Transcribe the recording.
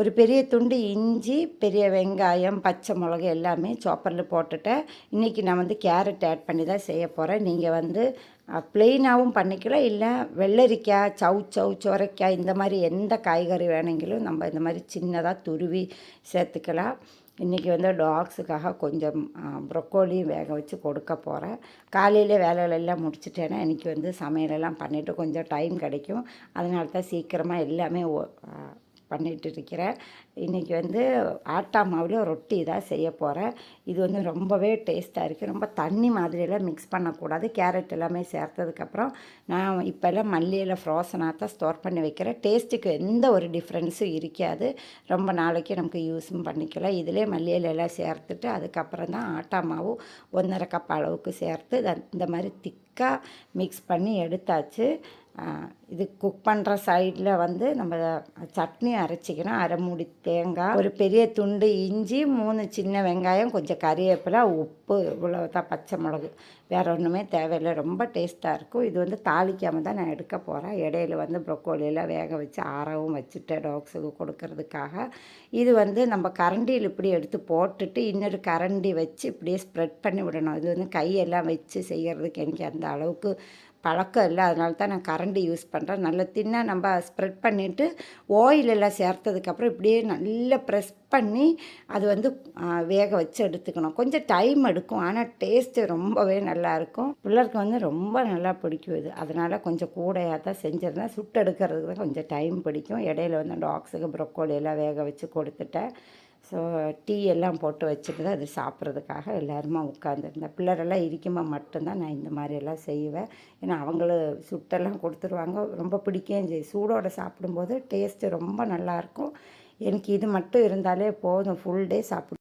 ஒரு பெரிய துண்டு இஞ்சி, பெரிய வெங்காயம், பச்சை மிளகு எல்லாமே சாப்பரில் போட்டுட்டேன். இன்றைக்கி நான் வந்து கேரட் ஆட் பண்ணி தான் செய்ய போகிறேன். நீங்கள் வந்து ப்ளெயினாகவும் பண்ணிக்கலாம், இல்லை வெள்ளரிக்காய், சௌ சொரைக்காய் இந்த மாதிரி எந்த காய்கறி வேணுங்களும் நம்ம இந்த மாதிரி சின்னதாக துருவி சேர்த்துக்கலாம். இன்றைக்கி வந்து டாக்ஸுக்காக கொஞ்சம் ப்ரொக்கோலி வேக வச்சு கொடுக்க போகிறேன். காலையிலே வேலைகளெல்லாம் முடிச்சுட்டேன்னா இன்றைக்கி வந்து சமையலெல்லாம் பண்ணிவிட்டு கொஞ்சம் டைம் கிடைக்கும். அதனால தான் சீக்கிரமாக எல்லாமே பண்ணிகிட்டு இருக்கிறேன். இன்றைக்கி வந்து ஆட்டா மாவில் ரொட்டி தான் செய்ய போகிறேன். இது வந்து ரொம்பவே டேஸ்ட்டாக இருக்குது. ரொம்ப தண்ணி மாதிரியெல்லாம் மிக்ஸ் பண்ணக்கூடாது. கேரட் எல்லாமே சேர்த்ததுக்கப்புறம் நான் இப்போல்லாம் மல்லியில் ஃப்ரோசனாக தான் ஸ்டோர் பண்ணி வைக்கிறேன். டேஸ்ட்டுக்கு எந்த ஒரு டிஃப்ரென்ஸும் இருக்காது. ரொம்ப நாளைக்கு நமக்கு யூஸும் பண்ணிக்கலாம். இதிலே மல்லியில் எல்லாம் சேர்த்துட்டு அதுக்கப்புறம் தான் ஆட்டா மாவு 1.5 கப் அளவுக்கு சேர்த்து இந்த மாதிரி திக்காக மிக்ஸ் பண்ணி எடுத்தாச்சு. இது குக் பண்ணுற சைடில் வந்து நம்ம சட்னி அரைச்சிக்கணும். அரை மூடி தேங்காய், ஒரு பெரிய துண்டு இஞ்சி, 3 சின்ன வெங்காயம், கொஞ்சம் கறிவேப்பிலை, உப்பு, இவ்வளோ தான். பச்சை மிளகு, வேறு ஒன்றுமே தேவையில்லை. ரொம்ப டேஸ்ட்டாக இருக்கும். இது வந்து தாளிக்காமல் தான் நான் எடுக்க போகிறேன். இடையில வந்து ப்ரொக்கோலியெல்லாம் வேக வச்சு ஆறவும் வச்சுட்டேன் டாக்ஸுக்கு கொடுக்கறதுக்காக. இது வந்து நம்ம கரண்டியில் இப்படி எடுத்து போட்டுட்டு இன்னொரு கரண்டி வச்சு இப்படியே ஸ்ப்ரெட் பண்ணி விடணும். இது வந்து கையெல்லாம் வச்சு செய்கிறதுக்கு எனக்கு அந்த அளவுக்கு பழக்கம் இல்லை. அதனால தான் நான் கரண்டி யூஸ் பண்ணுறேன். நல்லா தின்னாக நம்ம ஸ்ப்ரெட் பண்ணிவிட்டு ஆயிலெல்லாம் சேர்த்ததுக்கப்புறம் இப்படியே நல்லா ப்ரெஸ் பண்ணி அது வந்து வேக வச்சு எடுத்துக்கணும். கொஞ்சம் டைம் எடுக்கும், ஆனால் டேஸ்ட்டு ரொம்பவே நல்லாயிருக்கும். பிள்ளைருக்கு வந்து ரொம்ப நல்லா பிடிக்கும் இது. அதனால் கொஞ்சம் கூடையாக தான் செஞ்சுருந்தேன். சுட்டு எடுக்கிறதுக்கு தான் கொஞ்சம் டைம் பிடிக்கும். இடையில வந்து டாக்ஸுக்கு ப்ரொக்கோலி எல்லாம் வேக வச்சு கொடுத்துட்டேன். ஸோ டீ எல்லாம் போட்டு வச்சுட்டு தான் அது சாப்பிட்றதுக்காக எல்லாருமா உட்காந்துருந்தேன். பிள்ளரெல்லாம் இருக்கும்போது மட்டும்தான் நான் இந்த மாதிரியெல்லாம் செய்வேன். ஏன்னா அவங்களும் சுட்டெல்லாம் கொடுத்துருவாங்க. ரொம்ப பிடிக்கவும் செய்யும். சூடோடு சாப்பிடும்போது டேஸ்ட்டு ரொம்ப நல்லாயிருக்கும். எனக்கு இது மட்டும் இருந்தாலே போதும், ஃபுல் டே சாப்பிடு.